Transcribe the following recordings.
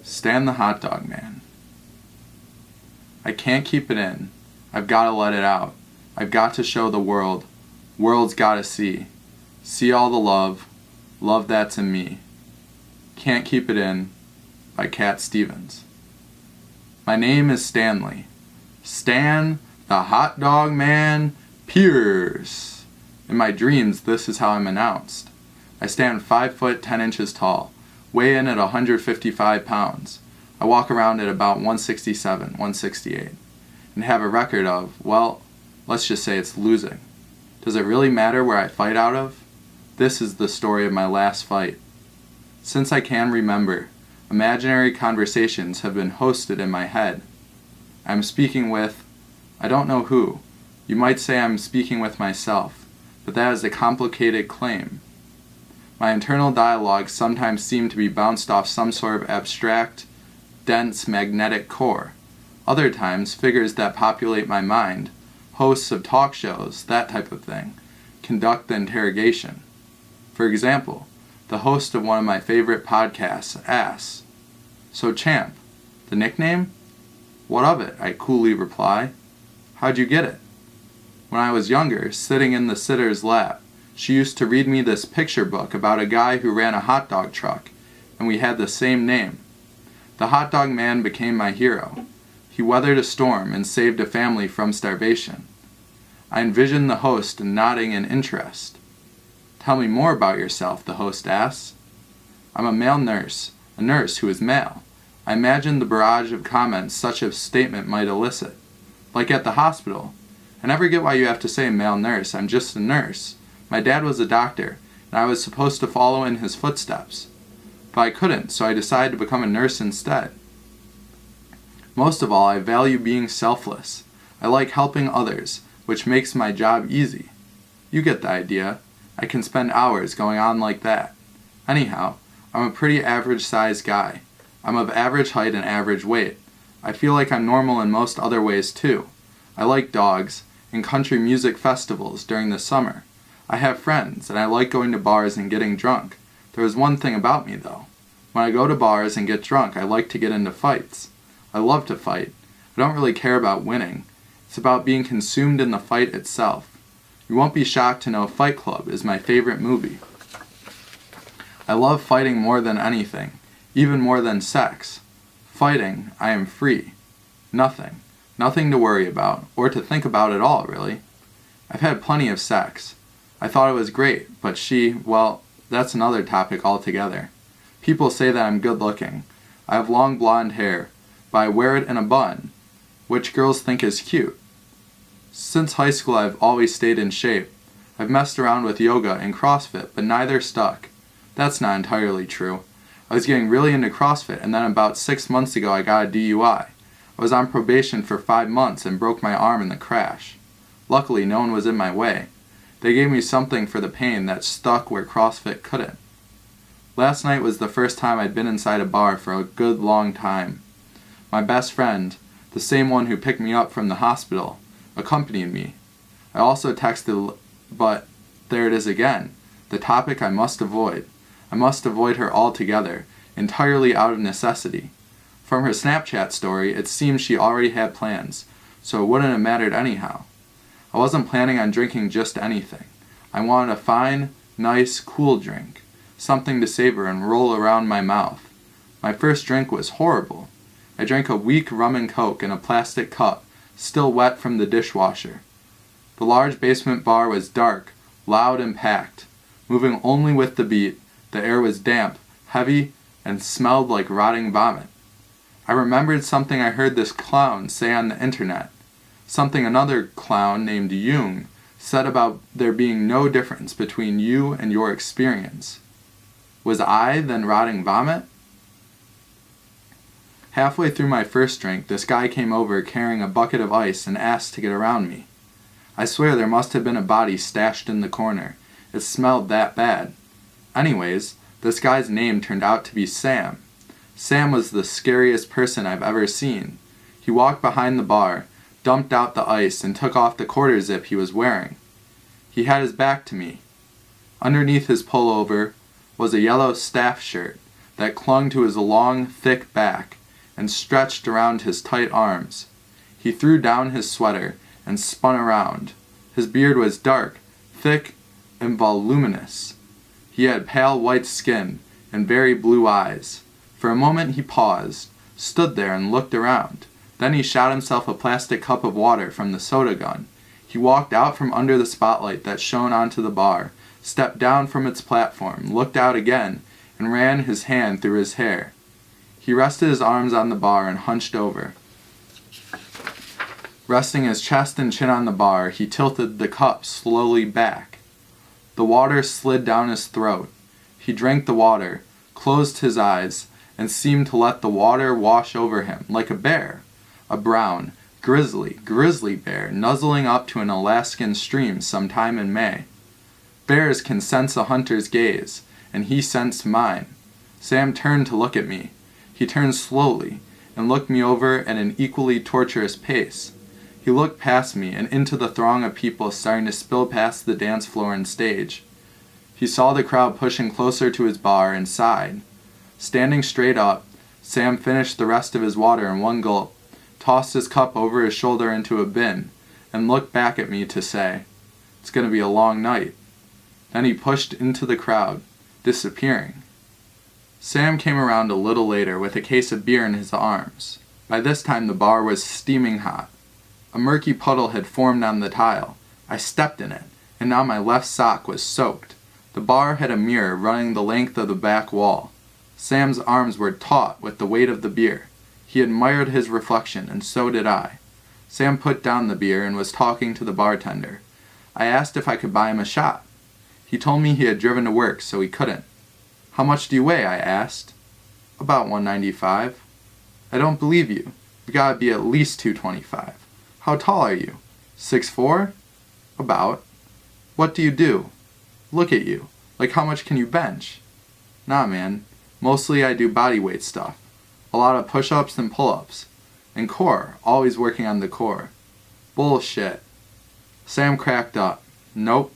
Stan the hot dog man. I can't keep it in. I've got to let it out. I've got to show the world. World's got to see. See all the love. Love that's in me. Can't Keep It In by Cat Stevens. My name is Stanley. Stan the hot dog man Pierce. In my dreams, this is how I'm announced. I stand 5 foot 10 inches tall, weigh in at 155 pounds. I walk around at about 167, 168, and have a record of, well, let's just say it's losing. Does it really matter where I fight out of? This is the story of my last fight. Since I can remember, imaginary conversations have been hosted in my head. I'm speaking with, I don't know who. You might say I'm speaking with myself, but that is a complicated claim. My internal dialogues sometimes seem to be bounced off some sort of abstract, dense magnetic core. Other times, figures that populate my mind, hosts of talk shows, that type of thing, conduct the interrogation. For example, the host of one of my favorite podcasts asks, "So Champ, the nickname? What of it?" I coolly reply. "How'd you get it?" When I was younger, sitting in the sitter's lap, she used to read me this picture book about a guy who ran a hot dog truck, and we had the same name. The hot dog man became my hero. He weathered a storm and saved a family from starvation. I envisioned the host nodding in interest. "Tell me more about yourself," the host asks. "I'm a male nurse, a nurse who is male." I imagined the barrage of comments such a statement might elicit. Like at the hospital. I never get why you have to say male nurse. I'm just a nurse. My dad was a doctor, and I was supposed to follow in his footsteps. But I couldn't, so I decided to become a nurse instead. Most of all, I value being selfless. I like helping others, which makes my job easy. You get the idea. I can spend hours going on like that. Anyhow, I'm a pretty average-sized guy. I'm of average height and average weight. I feel like I'm normal in most other ways too. I like dogs and country music festivals during the summer. I have friends, and I like going to bars and getting drunk. There is one thing about me, though. When I go to bars and get drunk, I like to get into fights. I love to fight. I don't really care about winning. It's about being consumed in the fight itself. You won't be shocked to know Fight Club is my favorite movie. I love fighting more than anything, even more than sex. Fighting, I am free. Nothing. Nothing to worry about, or to think about at all, really. I've had plenty of sex. I thought it was great, but well, that's another topic altogether. People say that I'm good looking. I have long blonde hair, but I wear it in a bun, which girls think is cute. Since high school, I've always stayed in shape. I've messed around with yoga and CrossFit, but neither stuck. That's not entirely true. I was getting really into CrossFit, and then about 6 months ago I got a DUI. I was on probation for 5 months and broke my arm in the crash. Luckily, no one was in my way. They gave me something for the pain that stuck where CrossFit couldn't. Last night was the first time I'd been inside a bar for a good long time. My best friend, the same one who picked me up from the hospital, accompanied me. I also texted, but there it is again, the topic I must avoid. I must avoid her altogether, entirely out of necessity. From her Snapchat story, it seemed she already had plans, so it wouldn't have mattered anyhow. I wasn't planning on drinking just anything. I wanted a fine, nice, cool drink, something to savor and roll around my mouth. My first drink was horrible. I drank a weak rum and coke in a plastic cup, still wet from the dishwasher. The large basement bar was dark, loud and packed. Moving only with the beat, the air was damp, heavy, and smelled like rotting vomit. I remembered something I heard this clown say on the internet. Something another clown named Jung said about there being no difference between you and your experience. Was I then rotting vomit? Halfway through my first drink, this guy came over carrying a bucket of ice and asked to get around me. I swear there must have been a body stashed in the corner. It smelled that bad. Anyways, this guy's name turned out to be Sam. Sam was the scariest person I've ever seen. He walked behind the bar, dumped out the ice, and took off the quarter zip he was wearing. He had his back to me. Underneath his pullover was a yellow staff shirt, that clung to his long, thick back and stretched around his tight arms. He threw down his sweater and spun around. His beard was dark, thick, and voluminous. He had pale white skin and very blue eyes. For a moment he paused, stood there and looked around. Then he shot himself a plastic cup of water from the soda gun. He walked out from under the spotlight that shone onto the bar, stepped down from its platform, looked out again, and ran his hand through his hair. He rested his arms on the bar and hunched over. Resting his chest and chin on the bar, he tilted the cup slowly back. The water slid down his throat. He drank the water, closed his eyes, and seemed to let the water wash over him like a bear, a brown, grizzly bear nuzzling up to an Alaskan stream sometime in May. Bears can sense a hunter's gaze, and he sensed mine. Sam turned to look at me. He turned slowly and looked me over at an equally torturous pace. He looked past me and into the throng of people starting to spill past the dance floor and stage. He saw the crowd pushing closer to his bar and sighed. Standing straight up, Sam finished the rest of his water in one gulp, tossed his cup over his shoulder into a bin, and looked back at me to say, "It's going to be a long night." Then he pushed into the crowd, disappearing. Sam came around a little later with a case of beer in his arms. By this time the bar was steaming hot. A murky puddle had formed on the tile. I stepped in it, and now my left sock was soaked. The bar had a mirror running the length of the back wall. Sam's arms were taut with the weight of the beer. He admired his reflection, and so did I. Sam put down the beer and was talking to the bartender. I asked if I could buy him a shot. He told me he had driven to work, so he couldn't. "How much do you weigh?" I asked. "About 195. "I don't believe you. You gotta be at least 225. "How tall are you?" 6'4"? "About." "What do you do?" "Look at you. Like how much can you bench?" "Nah, man. Mostly I do body weight stuff. A lot of push-ups and pull-ups. And core. Always working on the core." "Bullshit." Sam cracked up. "Nope.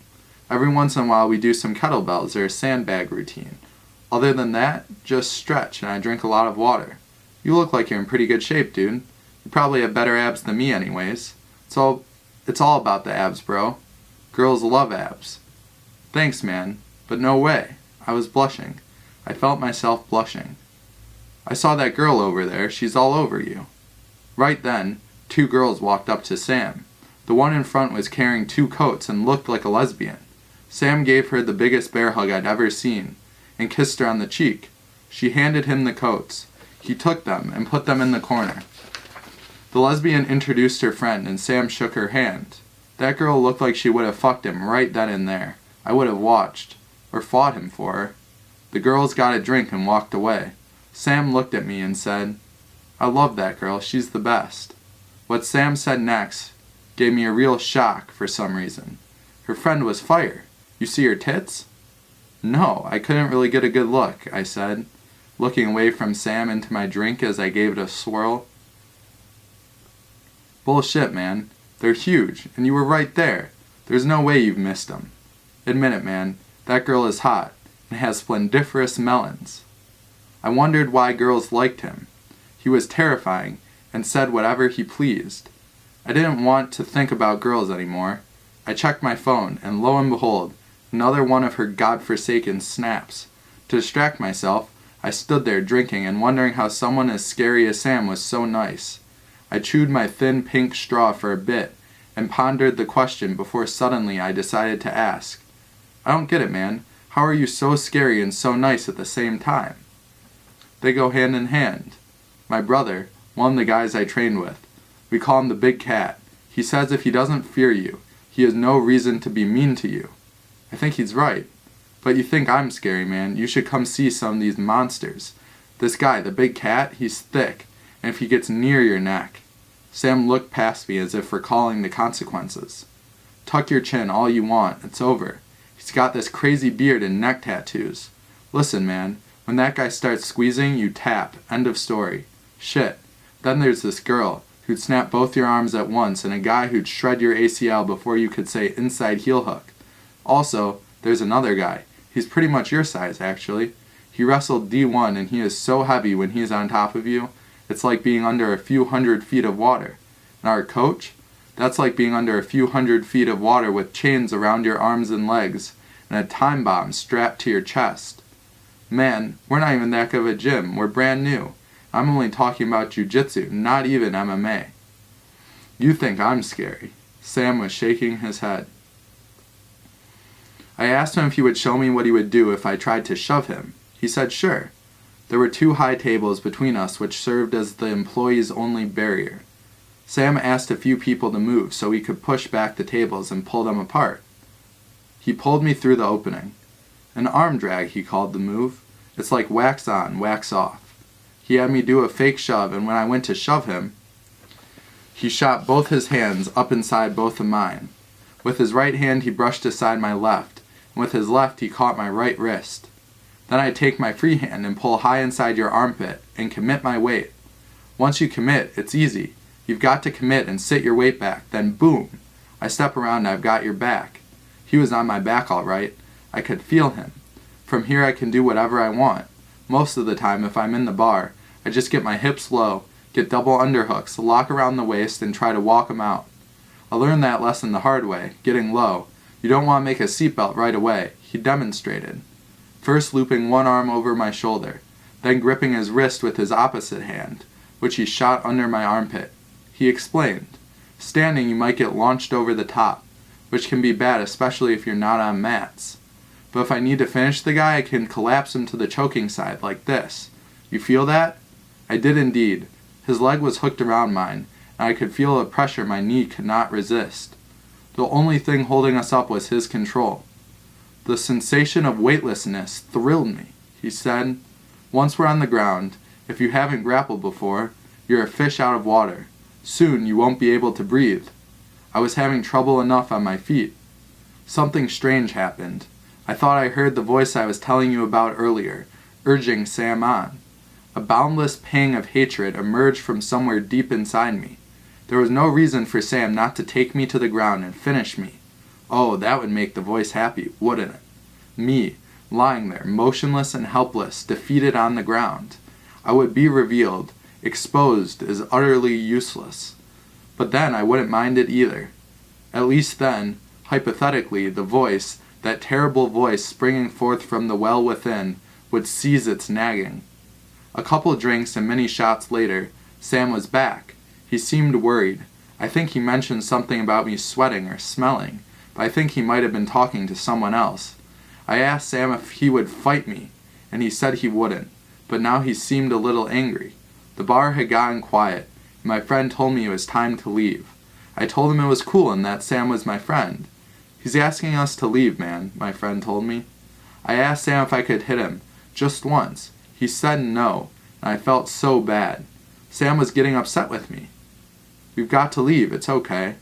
Every once in a while we do some kettlebells or a sandbag routine. Other than that, just stretch and I drink a lot of water. You look like you're in pretty good shape, dude. You probably have better abs than me anyways. It's all about the abs, bro. Girls love abs." "Thanks, man. But no way." I was blushing. I felt myself blushing. "I saw that girl over there. She's all over you." Right then, 2 girls walked up to Sam. The one in front was carrying 2 coats and looked like a lesbian. Sam gave her the biggest bear hug I'd ever seen, and kissed her on the cheek. She handed him the coats. He took them and put them in the corner. The lesbian introduced her friend, and Sam shook her hand. That girl looked like she would have fucked him right then and there. I would have watched, or fought him for her. The girls got a drink and walked away. Sam looked at me and said, "I love that girl, she's the best." What Sam said next gave me a real shock for some reason. Her friend was fire. "You see her tits?" "No, I couldn't really get a good look," I said, looking away from Sam into my drink as I gave it a swirl. "Bullshit, man. They're huge, and you were right there. There's no way you've missed them. Admit it, man. That girl is hot, and has splendiferous melons." I wondered why girls liked him. He was terrifying, and said whatever he pleased. I didn't want to think about girls anymore. I checked my phone, and lo and behold, another one of her godforsaken snaps. To distract myself, I stood there drinking and wondering how someone as scary as Sam was so nice. I chewed my thin pink straw for a bit and pondered the question before suddenly I decided to ask. "I don't get it, man. How are you so scary and so nice at the same time?" "They go hand in hand. My brother, one of the guys I trained with, we call him the Big Cat. He says if he doesn't fear you, he has no reason to be mean to you. I think he's right. But you think I'm scary, man. You should come see some of these monsters. This guy, the Big Cat, he's thick, and if he gets near your neck..." Sam looked past me as if recalling the consequences. "Tuck your chin all you want. It's over. He's got this crazy beard and neck tattoos. Listen, man, when that guy starts squeezing, you tap. End of story. Shit. Then there's this girl who'd snap both your arms at once and a guy who'd shred your ACL before you could say inside heel hook. Also, there's another guy. He's pretty much your size, actually. He wrestled D1 and he is so heavy when he is on top of you, it's like being under a few 100 feet of water. And our coach? That's like being under a few 100 feet of water with chains around your arms and legs and a time bomb strapped to your chest. Man, we're not even that good of a gym. We're brand new. I'm only talking about jiu-jitsu, not even MMA. You think I'm scary. Sam was shaking his head. I asked him if he would show me what he would do if I tried to shove him. He said sure. There were 2 high tables between us which served as the employees' only barrier. Sam asked a few people to move so he could push back the tables and pull them apart. He pulled me through the opening. An arm drag, he called the move. It's like wax on, wax off. He had me do a fake shove, and when I went to shove him, he shot both his hands up inside both of mine. With his right hand he brushed aside my left, and with his left he caught my right wrist. Then I take my free hand and pull high inside your armpit and commit my weight. Once you commit, it's easy. You've got to commit and sit your weight back, then boom, I step around and I've got your back. He was on my back all right. I could feel him. From here I can do whatever I want. Most of the time if I'm in the bar, I just get my hips low, get double underhooks, lock around the waist, and try to walk them out. I learned that lesson the hard way, getting low. You don't want to make a seatbelt right away. He demonstrated. First looping one arm over my shoulder, then gripping his wrist with his opposite hand, which he shot under my armpit. He explained, standing you might get launched over the top, which can be bad especially if you're not on mats. But if I need to finish the guy, I can collapse him to the choking side like this. You feel that? I did indeed. His leg was hooked around mine, and I could feel a pressure my knee could not resist. The only thing holding us up was his control. The sensation of weightlessness thrilled me, he said. Once we're on the ground, if you haven't grappled before, you're a fish out of water. Soon you won't be able to breathe. I was having trouble enough on my feet. Something strange happened. I thought I heard the voice I was telling you about earlier, urging Sam on. A boundless pang of hatred emerged from somewhere deep inside me. There was no reason for Sam not to take me to the ground and finish me. Oh, that would make the voice happy, wouldn't it? Me, lying there, motionless and helpless, defeated on the ground. I would be revealed, exposed as utterly useless. But then I wouldn't mind it either. At least then, hypothetically, the voice, that terrible voice springing forth from the well within, would cease its nagging. A couple drinks and many shots later, Sam was back. He seemed worried. I think he mentioned something about me sweating or smelling, but I think he might have been talking to someone else. I asked Sam if he would fight me, and he said he wouldn't, but now he seemed a little angry. The bar had gotten quiet, and my friend told me it was time to leave. I told him it was cool and that Sam was my friend. He's asking us to leave, man, my friend told me. I asked Sam if I could hit him, just once. He said no, and I felt so bad. Sam was getting upset with me. We've got to leave, it's okay.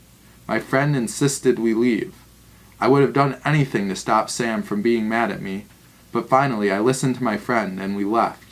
My friend insisted we leave. I would have done anything to stop Sam from being mad at me, but finally I listened to my friend and we left.